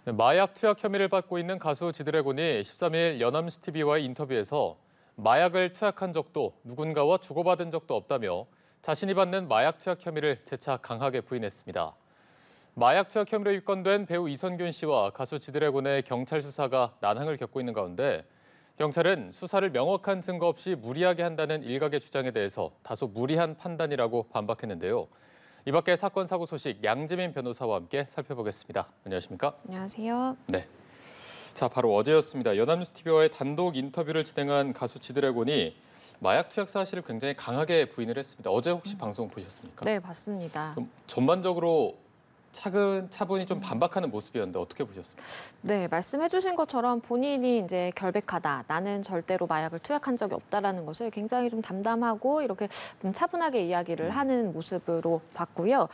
네, 마약 투약 혐의를 받고 있는 가수 지드래곤이 13일 연암시티비와의 인터뷰에서 마약을 투약한 적도 누군가와 주고받은 적도 없다며 자신이 받는 마약 투약 혐의를 재차 강하게 부인했습니다. 마약 투약 혐의로 입건된 배우 이선균 씨와 가수 지드래곤의 경찰 수사가 난항을 겪고 있는 가운데 경찰은 수사를 명확한 증거 없이 무리하게 한다는 일각의 주장에 대해서 다소 무리한 판단이라고 반박했는데요. 이 밖에 사건 사고 소식 양지민 변호사와 함께 살펴보겠습니다. 안녕하십니까? 안녕하세요. 네. 자, 바로 어제였습니다. 연합뉴스TV와의 단독 인터뷰를 진행한 가수 지드래곤이 마약 투약 사실을 굉장히 강하게 부인을 했습니다. 어제 혹시 방송 보셨습니까? 네, 봤습니다. 좀 전반적으로 차분히 좀 반박하는 모습이었는데 어떻게 보셨습니까? 네, 말씀해주신 것처럼 본인이 이제 결백하다, 나는 절대로 마약을 투약한 적이 없다라는 것을 굉장히 좀 담담하고 이렇게 좀 차분하게 이야기를 하는 모습으로 봤고요.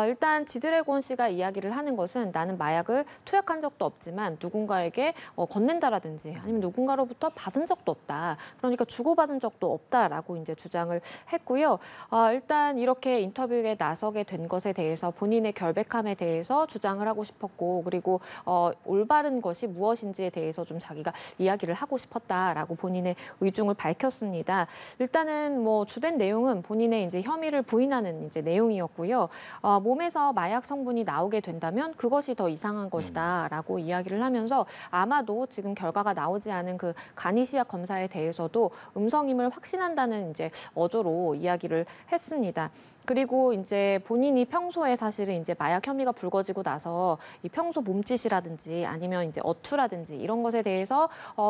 일단 지드래곤 씨가 이야기를 하는 것은 나는 마약을 투약한 적도 없지만 누군가에게 건넨다라든지 아니면 누군가로부터 받은 적도 없다. 그러니까 주고받은 적도 없다라고 이제 주장을 했고요. 일단 이렇게 인터뷰에 나서게 된 것에 대해서 본인의 결백함에 대해서 주장을 하고 싶었고 그리고 올바른 것이 무엇인지에 대해서 좀 자기가 이야기를 하고 싶었다라고 본인의 의중을 밝혔습니다. 일단은 뭐 주된 내용은 본인의 이제 혐의를 부인하는 이제 내용이었고요. 몸에서 마약 성분이 나오게 된다면 그것이 더 이상한 것이다라고 이야기를 하면서 아마도 지금 결과가 나오지 않은 그 간이시약 검사에 대해서도 음성임을 확신한다는 이제 어조로 이야기를 했습니다. 그리고 이제 본인이 평소에 사실은 이제 마약 혐의가 불거지고 나서 이 평소 몸짓이라든지 아니면 이제 어투라든지 이런 것에 대해서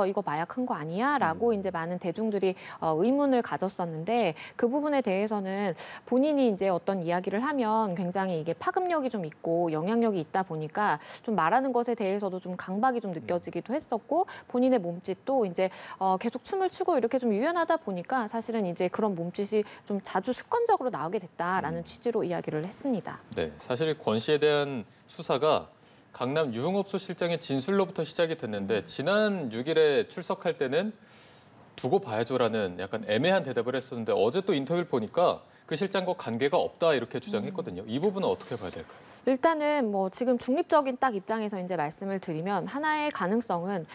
이거 마약한 거 아니야?라고 이제 많은 대중들이 의문을 가졌었는데 그 부분에 대해서는 본인이 이제 어떤 이야기를 하면 굉장히 이게 파급력이 좀 있고 영향력이 있다 보니까 좀 말하는 것에 대해서도 좀 강박이 좀 느껴지기도 했었고 본인의 몸짓도 이제 계속 춤을 추고 이렇게 좀 유연하다 보니까 사실은 이제 그런 몸짓이 좀 자주 습관적으로 나오게 됐다라는 취지로 이야기를 했습니다. 네, 사실 권 씨에 대한 수사가 강남 유흥업소 실장의 진술로부터 시작이 됐는데 지난 6일에 출석할 때는 두고 봐야죠라는 약간 애매한 대답을 했었는데 어제 또 인터뷰를 보니까 그 실장과 관계가 없다 이렇게 주장했거든요. 이 부분은 어떻게 봐야 될까요? 일단은 뭐 지금 중립적인 딱 입장에서 이제 말씀을 드리면 하나의 가능성은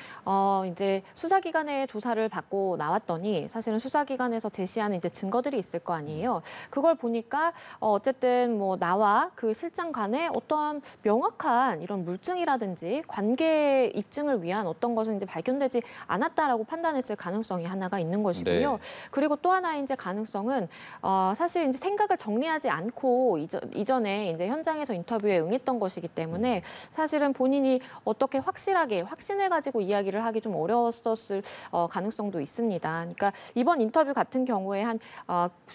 이제 수사기관의 조사를 받고 나왔더니 사실은 수사기관에서 제시하는 이제 증거들이 있을 거 아니에요. 그걸 보니까 어쨌든 뭐 나와 그 실장 간에 어떤 명확한 이런 물증이라든지 관계 입증을 위한 어떤 것은 이제 발견되지 않았다라고 판단했을 가능성이 하나가 있는 것이고요. 네. 그리고 또 하나의 이제 가능성은 사실 이제 생각을 정리하지 않고 이전에 이제 현장에서 인터뷰에 응했던 것이기 때문에 사실은 본인이 어떻게 확실하게 확신을 가지고 이야기를 하기 좀 어려웠었을 가능성도 있습니다. 그러니까 이번 인터뷰 같은 경우에 한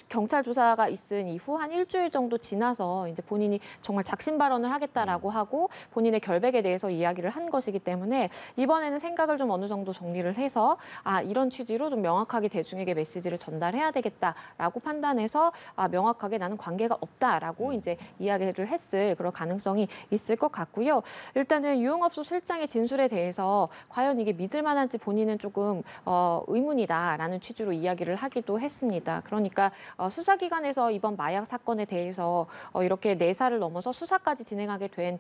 경찰 조사가 있은 이후 한 일주일 정도 지나서 이제 본인이 정말 작심 발언을 하겠다라고 하고 본인의 결백에 대해서 이야기를 한 것이기 때문에 이번에는 생각을 좀 어느 정도 정리를 해서 이런 취지로 좀 명확하게 대중에게 메시지를 전달해야 되겠다라고 판단해서 명확하게 나는 관계가 없다라고 이제 이야기를 했을 그런 가능성이 있을 것 같고요. 일단은 유흥업소 실장의 진술에 대해서 과연 이게 믿을 만한지 본인은 조금 의문이다라는 취지로 이야기를 하기도 했습니다. 그러니까 수사기관에서 이번 마약 사건에 대해서 이렇게 내사를 넘어서 수사까지 진행하게 된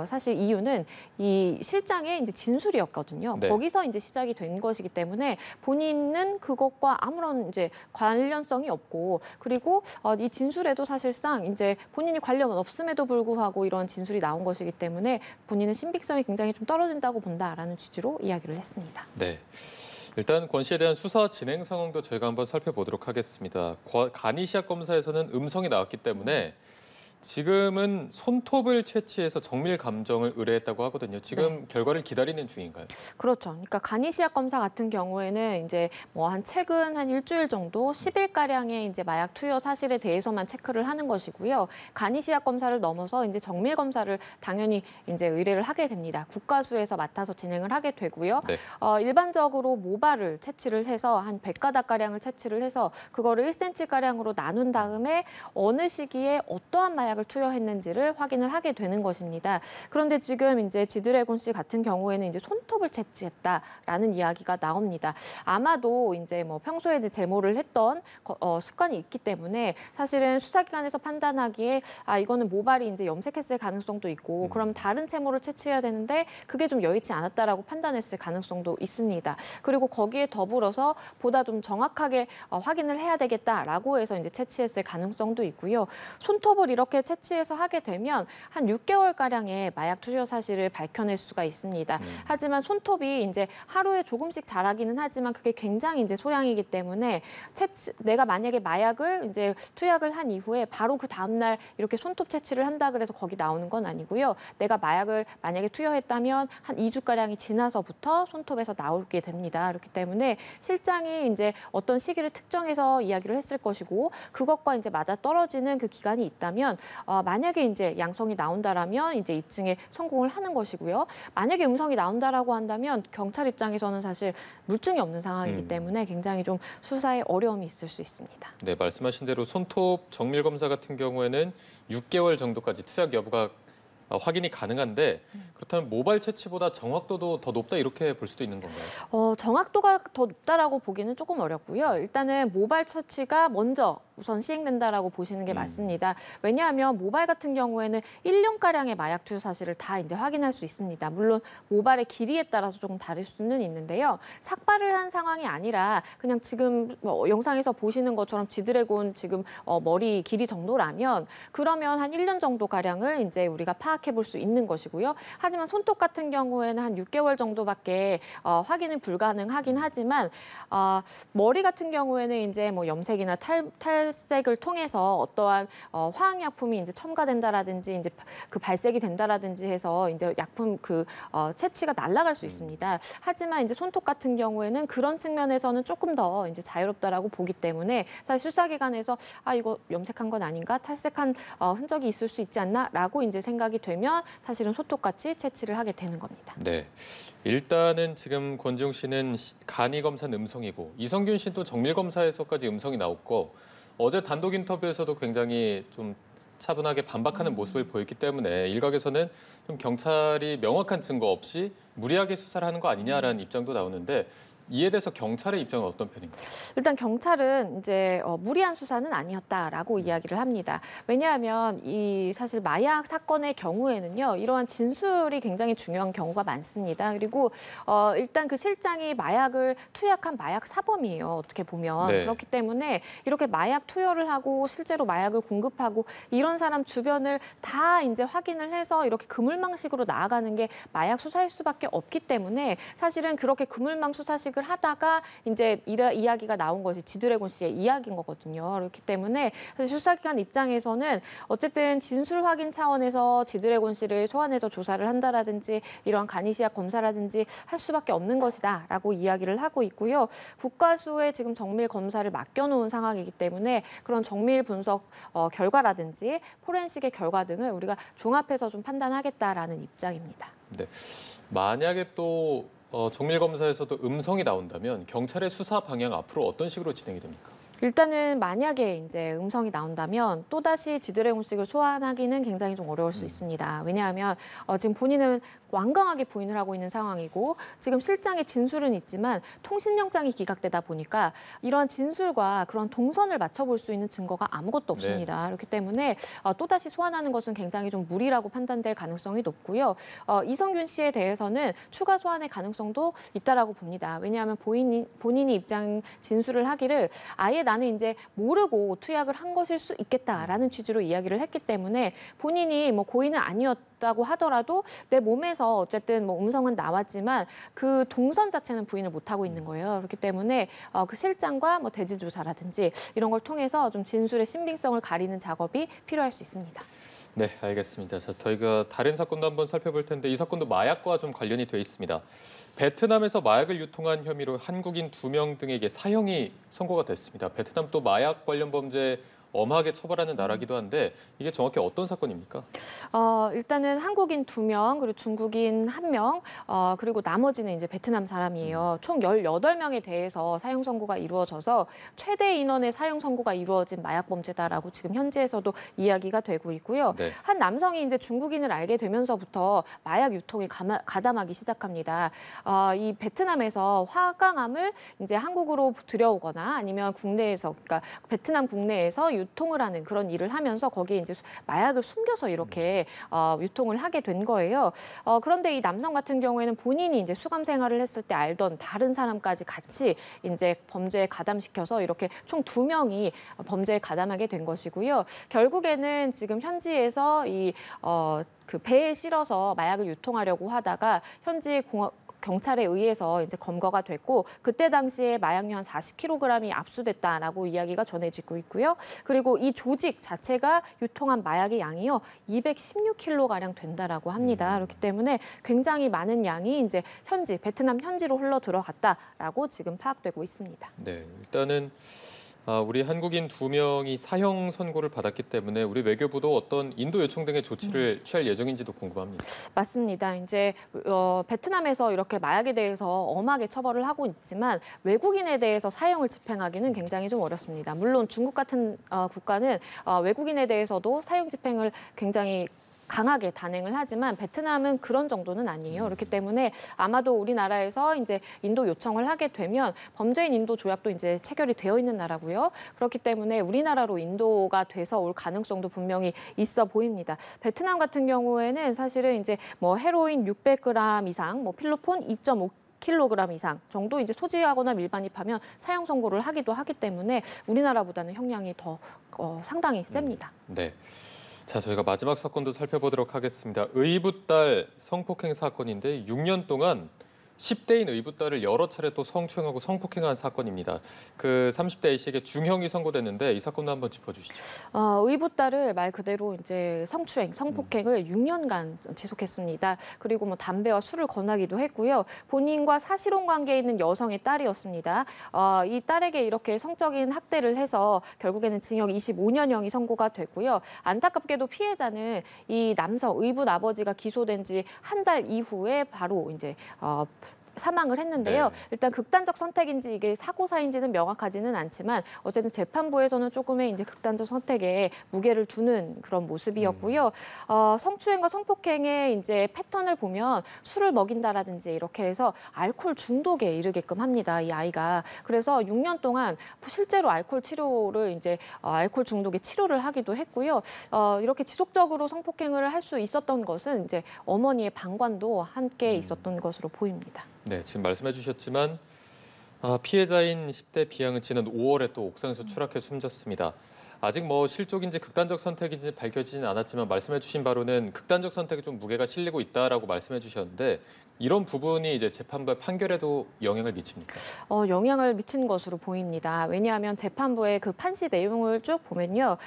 사실 이유는 이 실장의 이제 진술이었거든요. 네. 거기서 이제 시작이 된 것이기 때문에 본인은 그것과 아무런 이제 관련성이 없고 그리고 이 진술에도 사실상 이제 본인이 관련은 없음에도 불구하고 이런 진술이 나온 것이기 때문에 본인은 신빙성이 굉장히 좀 떨어진다고 본다라는 취지로 이야기를 했습니다. 네. 일단 권 씨에 대한 수사 진행 상황도 저희가 한번 살펴보도록 하겠습니다. 간이시약 검사에서는 음성이 나왔기 때문에 지금은 손톱을 채취해서 정밀 감정을 의뢰했다고 하거든요. 지금 결과를 기다리는 중인가요? 그렇죠. 그러니까 간이시약 검사 같은 경우에는 이제 뭐 한 최근 한 일주일 정도 10일가량의 이제 마약 투여 사실에 대해서만 체크를 하는 것이고요. 간이시약 검사를 넘어서 이제 정밀 검사를 당연히 이제 의뢰를 하게 됩니다. 국가수에서 맡아서 진행을 하게 되고요. 네. 일반적으로 모발을 채취를 해서 한 100가닥가량을 채취를 해서 그거를 1cm가량으로 나눈 다음에 어느 시기에 어떠한 마약 마약을 투여했는지를 확인을 하게 되는 것입니다. 그런데 지금 이제 지드래곤 씨 같은 경우에는 이제 손톱을 채취했다라는 이야기가 나옵니다. 아마도 이제 뭐 평소에 제모를 했던 습관이 있기 때문에 사실은 수사기관에서 판단하기에 이거는 모발이 이제 염색했을 가능성도 있고 그럼 다른 채모를 채취해야 되는데 그게 좀 여의치 않았다라고 판단했을 가능성도 있습니다. 그리고 거기에 더불어서 보다 좀 정확하게 확인을 해야 되겠다라고 해서 이제 채취했을 가능성도 있고요. 손톱을 이렇게 채취해서 하게 되면 한 6개월가량의 마약 투여 사실을 밝혀낼 수가 있습니다. 하지만 손톱이 이제 하루에 조금씩 자라기는 하지만 그게 굉장히 이제 소량이기 때문에 내가 만약에 마약을 이제 투약을 한 이후에 바로 그 다음날 이렇게 손톱 채취를 한다 그래서 거기 나오는 건 아니고요. 내가 마약을 만약에 투여했다면 한 2주가량이 지나서부터 손톱에서 나오게 됩니다. 그렇기 때문에 실장이 이제 어떤 시기를 특정해서 이야기를 했을 것이고 그것과 이제 맞아 떨어지는 그 기간이 있다면 만약에 이제 양성이 나온다라면 이제 입증에 성공을 하는 것이고요. 만약에 음성이 나온다라고 한다면 경찰 입장에서는 사실 물증이 없는 상황이기 때문에 굉장히 좀 수사에 어려움이 있을 수 있습니다. 네, 말씀하신 대로 손톱 정밀 검사 같은 경우에는 6개월 정도까지 투약 여부가 확인이 가능한데 그렇다면 모발 채취보다 정확도도 더 높다 이렇게 볼 수도 있는 건가요? 정확도가 더 높다라고 보기는 조금 어렵고요. 일단은 모발 채취가 먼저 우선 시행된다라고 보시는 게 맞습니다. 왜냐하면 모발 같은 경우에는 1년가량의 마약 투여 사실을 다 이제 확인할 수 있습니다. 물론 모발의 길이에 따라서 조금 다를 수는 있는데요. 삭발을 한 상황이 아니라 그냥 지금 영상에서 보시는 것처럼 지드래곤 지금 머리 길이 정도라면 그러면 한 1년 정도가량을 이제 우리가 파악해 볼 수 있는 것이고요. 하지만 손톱 같은 경우에는 한 6개월 정도밖에 확인은 불가능하긴 하지만 머리 같은 경우에는 이제 뭐 염색이나 탈색을 통해서 어떠한 화학약품이 이제 첨가된다라든지 이제 그 발색이 된다라든지 해서 이제 약품 채취가 날아갈 수 있습니다. 하지만 이제 손톱 같은 경우에는 그런 측면에서는 조금 더 이제 자유롭다라고 보기 때문에 사실 수사기관에서 이거 염색한 건 아닌가 탈색한 흔적이 있을 수 있지 않나라고 이제 생각이 되면 사실은 소톱같이 채취를 하게 되는 겁니다. 네, 일단은 지금 권지웅 씨는 간이 검사는 음성이고 이성균 씨는 또 정밀 검사에서까지 음성이 나왔고 어제 단독 인터뷰에서도 굉장히 좀 차분하게 반박하는 모습을 보였기 때문에 일각에서는 좀 경찰이 명확한 증거 없이 무리하게 수사를 하는 거 아니냐라는 입장도 나오는데 이에 대해서 경찰의 입장은 어떤 편인가요? 일단 경찰은 이제 무리한 수사는 아니었다라고 이야기를 합니다. 왜냐하면 이 사실 마약 사건의 경우에는요, 이러한 진술이 굉장히 중요한 경우가 많습니다. 그리고 일단 그 실장이 마약을 투약한 마약 사범이에요. 어떻게 보면 네. 그렇기 때문에 이렇게 마약 투여를 하고 실제로 마약을 공급하고 이런 사람 주변을 다 이제 확인을 해서 이렇게 그물망식으로 나아가는 게 마약 수사일 수밖에 없기 때문에 사실은 그렇게 그물망 수사식 하다가 이제 이야기가 나온 것이 지드래곤 씨의 이야기인 거거든요. 그렇기 때문에 사실 수사기관 입장에서는 어쨌든 진술 확인 차원에서 지드래곤 씨를 소환해서 조사를 한다라든지 이러한 간이시약 검사라든지 할 수밖에 없는 것이다라고 이야기를 하고 있고요. 국가수에 지금 정밀 검사를 맡겨놓은 상황이기 때문에 그런 정밀 분석 결과라든지 포렌식의 결과 등을 우리가 종합해서 좀 판단하겠다라는 입장입니다. 네, 만약에 또 정밀 검사에서도 음성이 나온다면 경찰의 수사 방향 앞으로 어떤 식으로 진행이 됩니까? 일단은 만약에 이제 음성이 나온다면 또다시 지드래곤 씨를 소환하기는 굉장히 좀 어려울 수 있습니다. 왜냐하면 지금 본인은 완강하게 부인을 하고 있는 상황이고 지금 실장의 진술은 있지만 통신영장이 기각되다 보니까 이러한 진술과 그런 동선을 맞춰볼 수 있는 증거가 아무것도 없습니다. 네. 그렇기 때문에 또다시 소환하는 것은 굉장히 좀 무리라고 판단될 가능성이 높고요. 이성균 씨에 대해서는 추가 소환의 가능성도 있다라고 봅니다. 왜냐하면 본인이 입장 진술을 하기를 아예 나는 이제 모르고 투약을 한 것일 수 있겠다라는 취지로 이야기를 했기 때문에 본인이 뭐 고의는 아니었다고 하더라도 내 몸에서 어쨌든 뭐 음성은 나왔지만 그 동선 자체는 부인을 못 하고 있는 거예요. 그렇기 때문에 그 실장과 뭐 대지 조사라든지 이런 걸 통해서 좀 진술의 신빙성을 가리는 작업이 필요할 수 있습니다. 네, 알겠습니다. 자, 저희가 다른 사건도 한번 살펴볼 텐데 이 사건도 마약과 좀 관련이 돼 있습니다. 베트남에서 마약을 유통한 혐의로 한국인 2명 등에게 사형이 선고가 됐습니다. 베트남 또 마약 관련 범죄 엄하게 처벌하는 나라기도 한데 이게 정확히 어떤 사건입니까? 일단은 한국인 2명, 그리고 중국인 1명, 그리고 나머지는 이제 베트남 사람이에요. 총 18명에 대해서 사형 선고가 이루어져서 최대 인원의 사형 선고가 이루어진 마약 범죄다라고 지금 현지에서도 이야기가 되고 있고요. 네. 한 남성이 이제 중국인을 알게 되면서부터 마약 유통에 가담하기 시작합니다. 이 베트남에서 화강암을 이제 한국으로 들여오거나 아니면 국내에서, 그러니까 베트남 국내에서 유통을 하는 그런 일을 하면서 거기에 이제 마약을 숨겨서 이렇게 유통을 하게 된 거예요. 그런데 이 남성 같은 경우에는 본인이 이제 수감 생활을 했을 때 알던 다른 사람까지 같이 이제 범죄에 가담시켜서 이렇게 총 2명이 범죄에 가담하게 된 것이고요. 결국에는 지금 현지에서 그 배에 실어서 마약을 유통하려고 하다가 현지 경찰에 의해서 이제 검거가 됐고 그때 당시에 마약류 한 40kg이 압수됐다라고 이야기가 전해지고 있고요. 그리고 이 조직 자체가 유통한 마약의 양이요 216kg가량 된다라고 합니다. 그렇기 때문에 굉장히 많은 양이 이제 베트남 현지로 흘러 들어갔다라고 지금 파악되고 있습니다. 네, 일단은 우리 한국인 2명이 사형 선고를 받았기 때문에 우리 외교부도 어떤 인도 요청 등의 조치를 취할 예정인지도 궁금합니다. 맞습니다. 이제 베트남에서 이렇게 마약에 대해서 엄하게 처벌을 하고 있지만 외국인에 대해서 사형을 집행하기는 굉장히 좀 어렵습니다. 물론 중국 같은 국가는 외국인에 대해서도 사형 집행을 굉장히 강하게 단행을 하지만 베트남은 그런 정도는 아니에요. 그렇기 때문에 아마도 우리나라에서 이제 인도 요청을 하게 되면 범죄인 인도 조약도 이제 체결이 되어 있는 나라고요. 그렇기 때문에 우리나라로 인도가 돼서 올 가능성도 분명히 있어 보입니다. 베트남 같은 경우에는 사실은 이제 뭐 헤로인 600g 이상, 뭐 필로폰 2.5kg 이상 정도 이제 소지하거나 밀반입하면 사형 선고를 하기도 하기 때문에 우리나라보다는 형량이 더 상당히 셉니다. 네. 자, 저희가 마지막 사건도 살펴보도록 하겠습니다. 의붓딸 성폭행 사건인데 6년 동안 10대인 의붓딸을 여러 차례 또 성추행하고 성폭행한 사건입니다. 그 30대 A씨에게 중형이 선고됐는데 이 사건도 한번 짚어주시죠. 의붓딸을 말 그대로 이제 성폭행을 6년간 지속했습니다. 그리고 뭐 담배와 술을 권하기도 했고요. 본인과 사실혼 관계에 있는 여성의 딸이었습니다. 이 딸에게 이렇게 성적인 학대를 해서 결국에는 징역 25년형이 선고가 됐고요. 안타깝게도 피해자는 이 남성 의붓 아버지가 기소된 지 한 달 이후에 바로 이제 사망을 했는데요. 네. 일단 극단적 선택인지 이게 사고사인지는 명확하지는 않지만 어쨌든 재판부에서는 조금의 이제 극단적 선택에 무게를 두는 그런 모습이었고요. 성추행과 성폭행의 이제 패턴을 보면 술을 먹인다라든지 이렇게 해서 알코올 중독에 이르게끔 합니다. 이 아이가. 그래서 6년 동안 실제로 알코올 치료를 이제 알코올 중독의 치료를 하기도 했고요. 이렇게 지속적으로 성폭행을 할 수 있었던 것은 이제 어머니의 방관도 함께 있었던 것으로 보입니다. 네, 지금 말씀해 주셨지만 피해자인 10대 B양은 지난 5월에 또 옥상에서 추락해 숨졌습니다. 아직 뭐 실족인지 극단적 선택인지 밝혀지진 않았지만 말씀해 주신 바로는 극단적 선택에 좀 무게가 실리고 있다라고 말씀해 주셨는데 이런 부분이 이제 재판부의 판결에도 영향을 미칩니까? 영향을 미친 것으로 보입니다. 왜냐하면 재판부의 그 판시 내용을 쭉 보면요.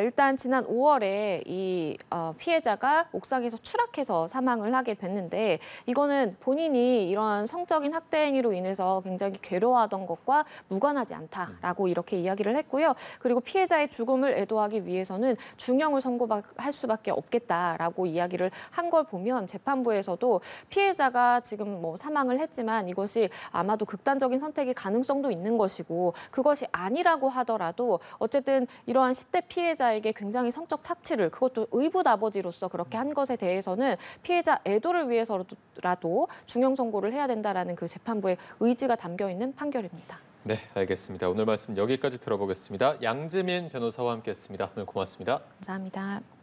일단 지난 5월에 이 피해자가 옥상에서 추락해서 사망을 하게 됐는데 이거는 본인이 이러한 성적인 학대 행위로 인해서 굉장히 괴로워하던 것과 무관하지 않다라고 이렇게 이야기를 했고요. 그리고 피해자의 죽음을 애도하기 위해서는 중형을 선고할 수밖에 없겠다라고 이야기를 한 걸 보면 재판부에서도 피해자가 지금 뭐 사망을 했지만 이것이 아마도 극단적인 선택의 가능성도 있는 것이고 그것이 아니라고 하더라도 어쨌든 이러한 10대 피해자에게 굉장히 성적 착취를 그것도 의붓 아버지로서 그렇게 한 것에 대해서는 피해자 애도를 위해서라도 중형 선고를 해야 된다라는 그 재판부의 의지가 담겨 있는 판결입니다. 네, 알겠습니다. 오늘 말씀 여기까지 들어보겠습니다. 양재민 변호사와 함께했습니다. 오늘 고맙습니다. 감사합니다.